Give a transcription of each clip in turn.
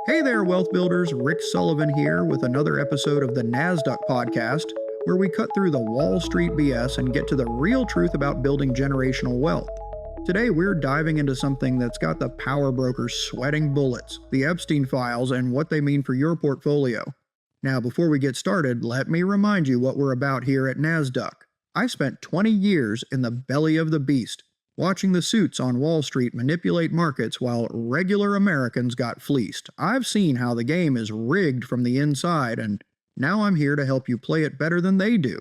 Hey there, wealth builders. Rick Sullivan here with another episode of the NASDUCK podcast, where we cut through the Wall Street BS and get to the real truth about building generational wealth. Today, we're diving into something that's got the power brokers sweating bullets, the Epstein files, and what they mean for your portfolio. Now, before we get started, let me remind you what we're about here at NASDUCK. I spent 20 years in the belly of the beast, watching the suits on Wall Street manipulate markets while regular Americans got fleeced. I've seen how the game is rigged from the inside, and now I'm here to help you play it better than they do.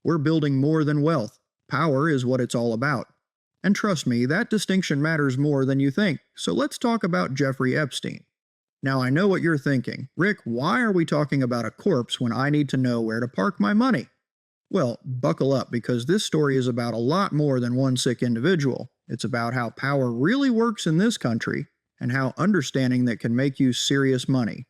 We're building more than wealth. Power is what it's all about. And trust me, that distinction matters more than you think. So let's talk about Jeffrey Epstein. Now I know what you're thinking. Rick, why are we talking about a corpse when I need to know where to park my money? Well, buckle up, because this story is about a lot more than one sick individual. It's about how power really works in this country and how understanding that can make you serious money.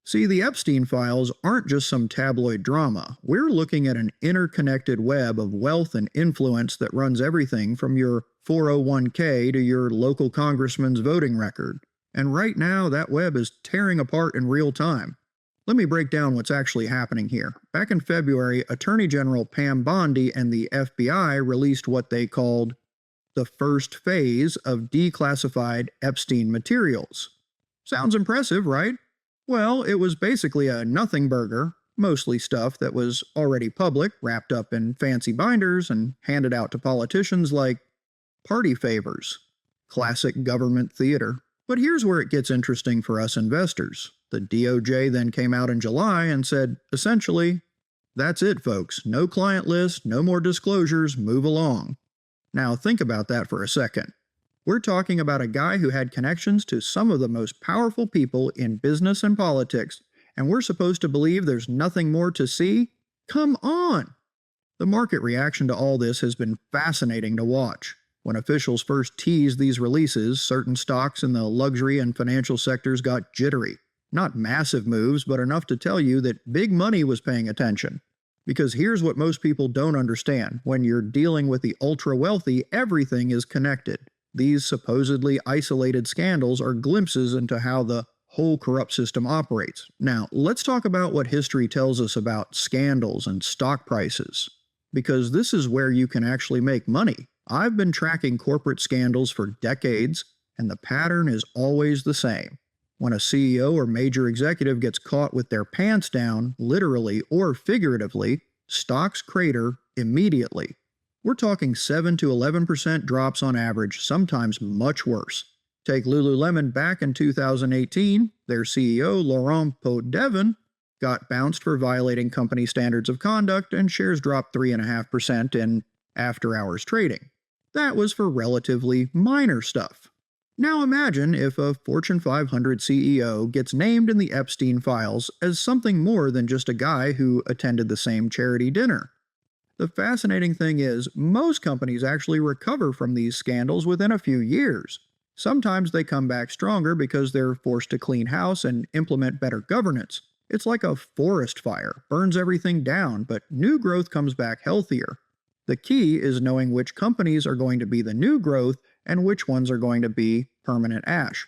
See, the Epstein files aren't just some tabloid drama. We're looking at an interconnected web of wealth and influence that runs everything from your 401k to your local congressman's voting record. And right now, that web is tearing apart in real time. Let me break down what's actually happening here. Back in February, Attorney General Pam Bondi and the FBI released what they called the first phase of declassified Epstein materials. Sounds impressive, right? Well, it was basically a nothing burger, mostly stuff that was already public, wrapped up in fancy binders and handed out to politicians like party favors. Classic government theater. But here's where it gets interesting for us investors. The DOJ then came out in July and said, essentially, that's it, folks. No client list, no more disclosures, move along. Now think about that for a second. We're talking about a guy who had connections to some of the most powerful people in business and politics, and we're supposed to believe there's nothing more to see? Come on! The market reaction to all this has been fascinating to watch. When officials first teased these releases, certain stocks in the luxury and financial sectors got jittery. Not massive moves, but enough to tell you that big money was paying attention. Because here's what most people don't understand. When you're dealing with the ultra-wealthy, everything is connected. These supposedly isolated scandals are glimpses into how the whole corrupt system operates. Now, let's talk about what history tells us about scandals and stock prices. Because this is where you can actually make money. I've been tracking corporate scandals for decades, and the pattern is always the same. When a CEO or major executive gets caught with their pants down, literally or figuratively, stocks crater immediately. We're talking 7 to 11% drops on average, sometimes much worse. Take Lululemon back in 2018, their CEO, Laurent Poitevin, got bounced for violating company standards of conduct, and shares dropped 3.5% in after-hours trading. That was for relatively minor stuff. Now imagine if a Fortune 500 CEO gets named in the Epstein files as something more than just a guy who attended the same charity dinner. The fascinating thing is, most companies actually recover from these scandals within a few years. Sometimes they come back stronger because they're forced to clean house and implement better governance. It's like a forest fire, burns everything down, but new growth comes back healthier. The key is knowing which companies are going to be the new growth and which ones are going to be permanent ash.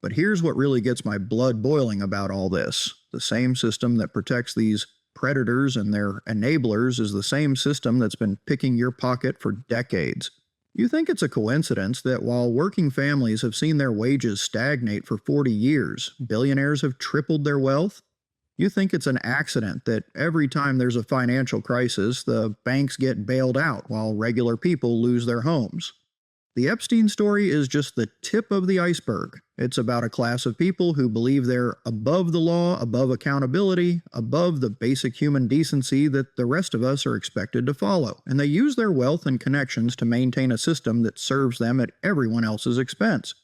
But here's what really gets my blood boiling about all this. The same system that protects these predators and their enablers is the same system that's been picking your pocket for decades. You think it's a coincidence that while working families have seen their wages stagnate for 40 years, billionaires have tripled their wealth? You think it's an accident that every time there's a financial crisis, the banks get bailed out while regular people lose their homes? The Epstein story is just the tip of the iceberg. It's about a class of people who believe they're above the law, above accountability, above the basic human decency that the rest of us are expected to follow. And they use their wealth and connections to maintain a system that serves them at everyone else's expense.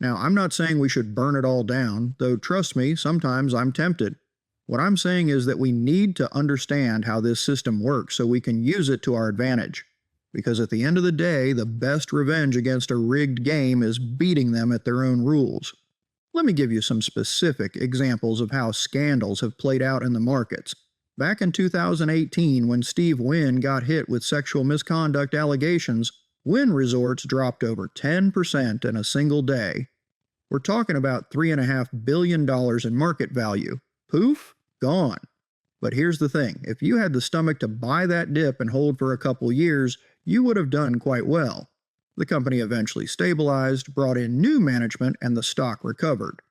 Now, I'm not saying we should burn it all down, though trust me, sometimes I'm tempted. What I'm saying is that we need to understand how this system works so we can use it to our advantage. Because at the end of the day, the best revenge against a rigged game is beating them at their own rules. Let me give you some specific examples of how scandals have played out in the markets. Back in 2018, when Steve Wynn got hit with sexual misconduct allegations, Wynn resorts dropped over 10% in a single day. We're talking about $3.5 billion in market value. Poof, gone. But here's the thing, if you had the stomach to buy that dip and hold for a couple years, you would have done quite well. The company eventually stabilized, brought in new management, and the stock recovered.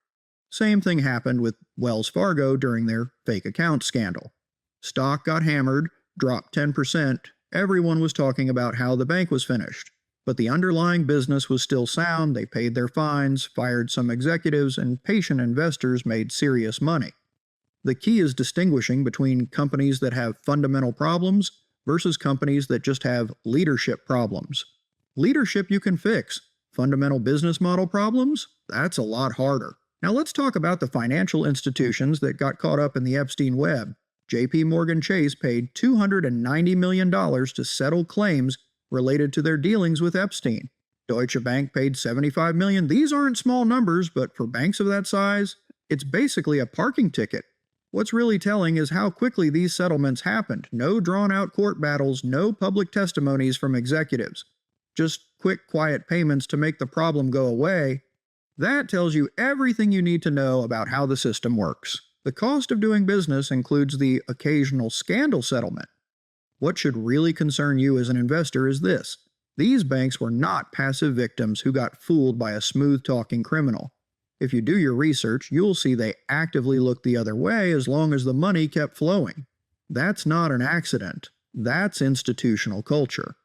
Same thing happened with Wells Fargo during their fake account scandal. Stock got hammered, dropped 10%, everyone was talking about how the bank was finished. But the underlying business was still sound, they paid their fines, fired some executives, and patient investors made serious money. The key is distinguishing between companies that have fundamental problems versus companies that just have leadership problems. Leadership you can fix. Fundamental business model problems? That's a lot harder. Now let's talk about the financial institutions that got caught up in the Epstein web. JPMorgan Chase paid $290 million to settle claims related to their dealings with Epstein. Deutsche Bank paid $75 million. These aren't small numbers, but for banks of that size, it's basically a parking ticket. What's really telling is how quickly these settlements happened. No drawn-out court battles, no public testimonies from executives. Just quick, quiet payments to make the problem go away. That tells you everything you need to know about how the system works. The cost of doing business includes the occasional scandal settlement. What should really concern you as an investor is this. These banks were not passive victims who got fooled by a smooth-talking criminal. If you do your research, you'll see they actively looked the other way as long as the money kept flowing. That's not an accident. That's institutional culture.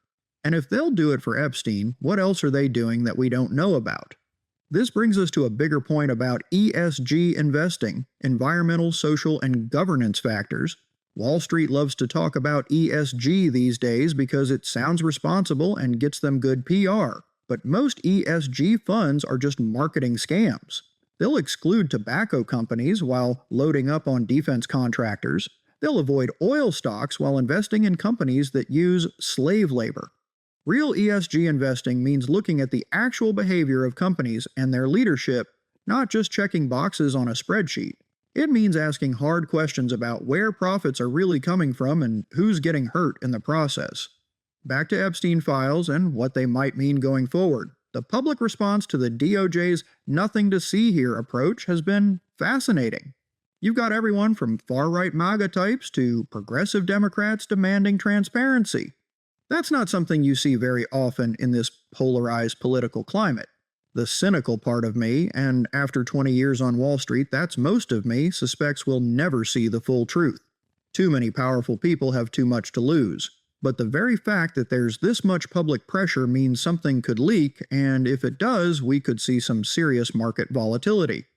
And if they'll do it for Epstein, what else are they doing that we don't know about? This brings us to a bigger point about ESG investing, environmental, social, and governance factors. Wall Street loves to talk about ESG these days because it sounds responsible and gets them good PR. But most ESG funds are just marketing scams. They'll exclude tobacco companies while loading up on defense contractors. They'll avoid oil stocks while investing in companies that use slave labor. Real ESG investing means looking at the actual behavior of companies and their leadership, not just checking boxes on a spreadsheet. It means asking hard questions about where profits are really coming from and who's getting hurt in the process. Back to Epstein files and what they might mean going forward. The public response to the DOJ's nothing to see here approach has been fascinating. You've got everyone from far-right MAGA types to progressive Democrats demanding transparency. That's not something you see very often in this polarized political climate. The cynical part of me, and after 20 years on Wall Street, that's most of me, suspects we'll never see the full truth. Too many powerful people have too much to lose. But the very fact that there's this much public pressure means something could leak, and if it does, we could see some serious market volatility.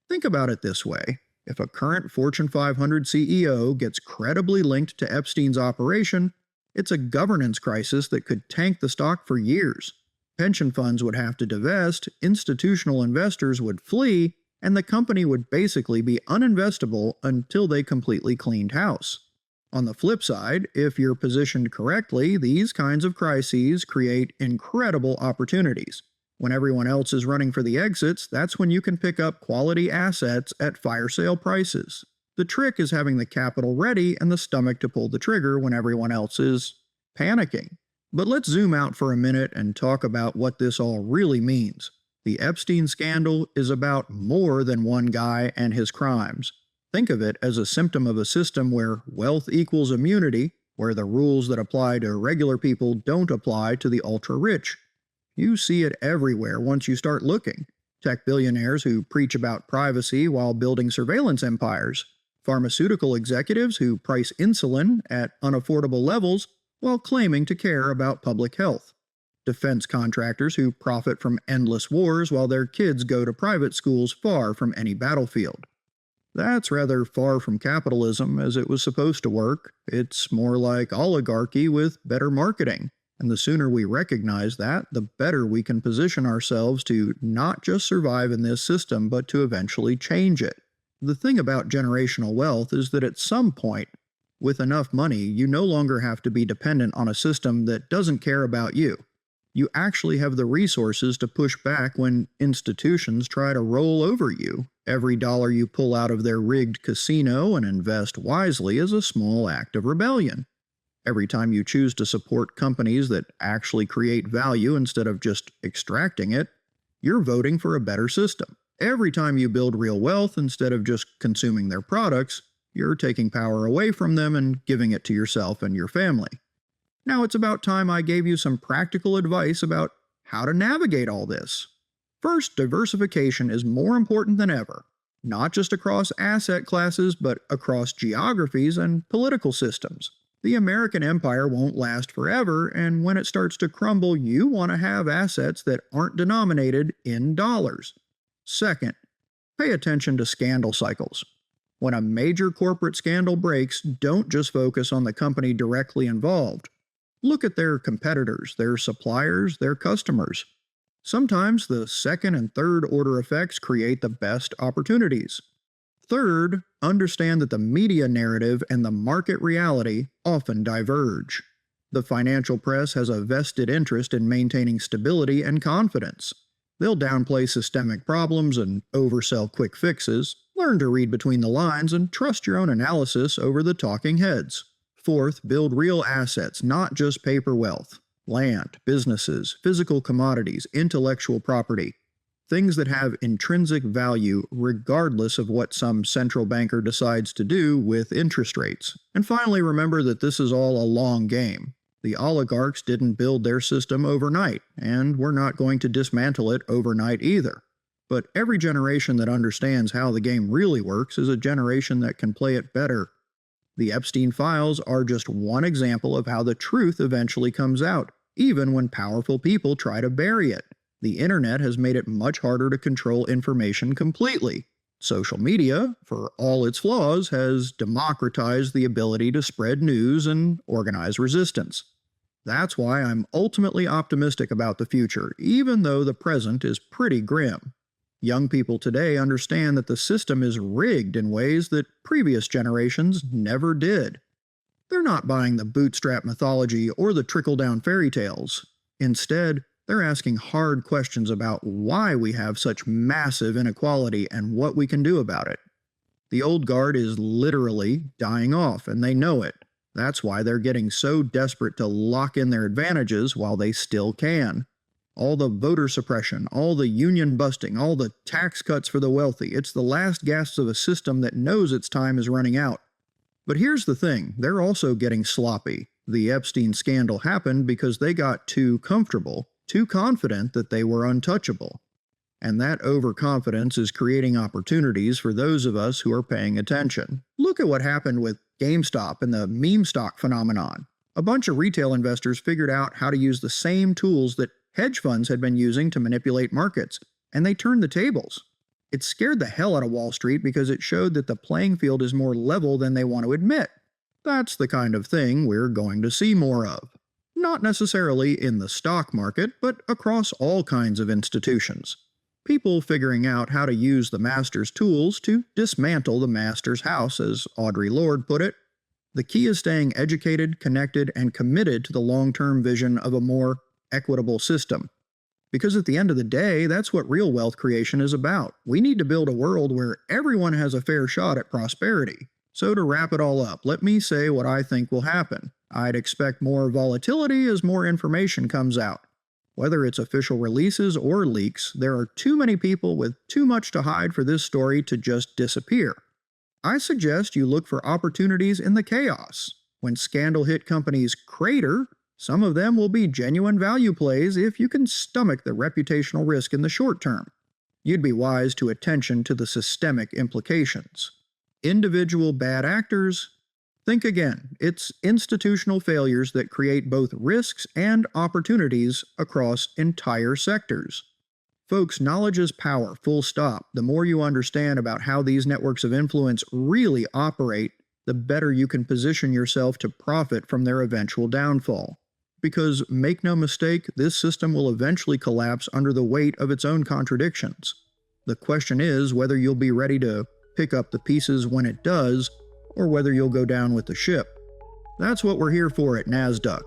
Think about it this way. If a current Fortune 500 CEO gets credibly linked to Epstein's operation, it's a governance crisis that could tank the stock for years. Pension funds would have to divest, institutional investors would flee, and the company would basically be uninvestable until they completely cleaned house. On the flip side, if you're positioned correctly, these kinds of crises create incredible opportunities. When everyone else is running for the exits, that's when you can pick up quality assets at fire sale prices. The trick is having the capital ready and the stomach to pull the trigger when everyone else is panicking. But let's zoom out for a minute and talk about what this all really means. The Epstein scandal is about more than one guy and his crimes. Think of it as a symptom of a system where wealth equals immunity, where the rules that apply to regular people don't apply to the ultra-rich. You see it everywhere once you start looking. Tech billionaires who preach about privacy while building surveillance empires. Pharmaceutical executives who price insulin at unaffordable levels while claiming to care about public health. Defense contractors who profit from endless wars while their kids go to private schools far from any battlefield. That's rather far from capitalism as it was supposed to work. It's more like oligarchy with better marketing. And the sooner we recognize that, the better we can position ourselves to not just survive in this system, but to eventually change it. The thing about generational wealth is that at some point, with enough money, you no longer have to be dependent on a system that doesn't care about you. You actually have the resources to push back when institutions try to roll over you. Every dollar you pull out of their rigged casino and invest wisely is a small act of rebellion. Every time you choose to support companies that actually create value instead of just extracting it, you're voting for a better system. Every time you build real wealth instead of just consuming their products, you're taking power away from them and giving it to yourself and your family. Now it's about time I gave you some practical advice about how to navigate all this. First, diversification is more important than ever, not just across asset classes, but across geographies and political systems. The American empire won't last forever, and when it starts to crumble, you want to have assets that aren't denominated in dollars. Second, pay attention to scandal cycles. When a major corporate scandal breaks, don't just focus on the company directly involved. Look at their competitors, their suppliers, their customers. Sometimes the second and third order effects create the best opportunities. Third, understand that the media narrative and the market reality often diverge. The financial press has a vested interest in maintaining stability and confidence. They'll downplay systemic problems and oversell quick fixes. Learn to read between the lines and trust your own analysis over the talking heads. Fourth, build real assets, not just paper wealth. Land, businesses, physical commodities, intellectual property. Things that have intrinsic value regardless of what some central banker decides to do with interest rates. And finally, remember that this is all a long game. The oligarchs didn't build their system overnight, and we're not going to dismantle it overnight either. But every generation that understands how the game really works is a generation that can play it better. The Epstein files are just one example of how the truth eventually comes out, even when powerful people try to bury it. The internet has made it much harder to control information completely. Social media, for all its flaws, has democratized the ability to spread news and organize resistance. That's why I'm ultimately optimistic about the future, even though the present is pretty grim. Young people today understand that the system is rigged in ways that previous generations never did. They're not buying the bootstrap mythology or the trickle-down fairy tales. Instead, they're asking hard questions about why we have such massive inequality and what we can do about it. The old guard is literally dying off, and they know it. That's why they're getting so desperate to lock in their advantages while they still can. All the voter suppression, all the union busting, all the tax cuts for the wealthy, it's the last gasps of a system that knows its time is running out. But here's the thing, they're also getting sloppy. The Epstein scandal happened because they got too comfortable, too confident that they were untouchable. And that overconfidence is creating opportunities for those of us who are paying attention. Look at what happened with GameStop and the meme stock phenomenon. A bunch of retail investors figured out how to use the same tools that hedge funds had been using to manipulate markets, and they turned the tables. It scared the hell out of Wall Street because it showed that the playing field is more level than they want to admit. That's the kind of thing we're going to see more of. Not necessarily in the stock market, but across all kinds of institutions. People figuring out how to use the master's tools to dismantle the master's house, as Audre Lorde put it. The key is staying educated, connected, and committed to the long-term vision of a more equitable system. Because at the end of the day, that's what real wealth creation is about. We need to build a world where everyone has a fair shot at prosperity. So to wrap it all up, let me say what I think will happen. I'd expect more volatility as more information comes out. Whether it's official releases or leaks, there are too many people with too much to hide for this story to just disappear. I suggest you look for opportunities in the chaos. When scandal-hit companies crater, some of them will be genuine value plays if you can stomach the reputational risk in the short term. You'd be wise to attention to the systemic implications. Individual bad actors? Think again. It's institutional failures that create both risks and opportunities across entire sectors. Folks, knowledge is power, full stop. The more you understand about how these networks of influence really operate, the better you can position yourself to profit from their eventual downfall. Because, make no mistake, this system will eventually collapse under the weight of its own contradictions. The question is whether you'll be ready to pick up the pieces when it does, or whether you'll go down with the ship. That's what we're here for at NASDUCK.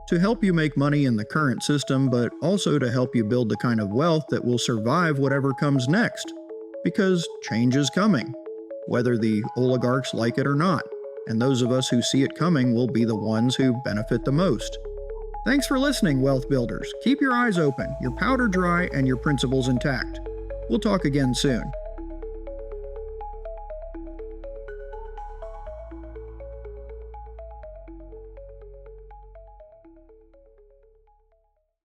To help you make money in the current system, but also to help you build the kind of wealth that will survive whatever comes next. Because change is coming, whether the oligarchs like it or not, and those of us who see it coming will be the ones who benefit the most. Thanks for listening, Wealth Builders. Keep your eyes open, your powder dry, and your principles intact. We'll talk again soon.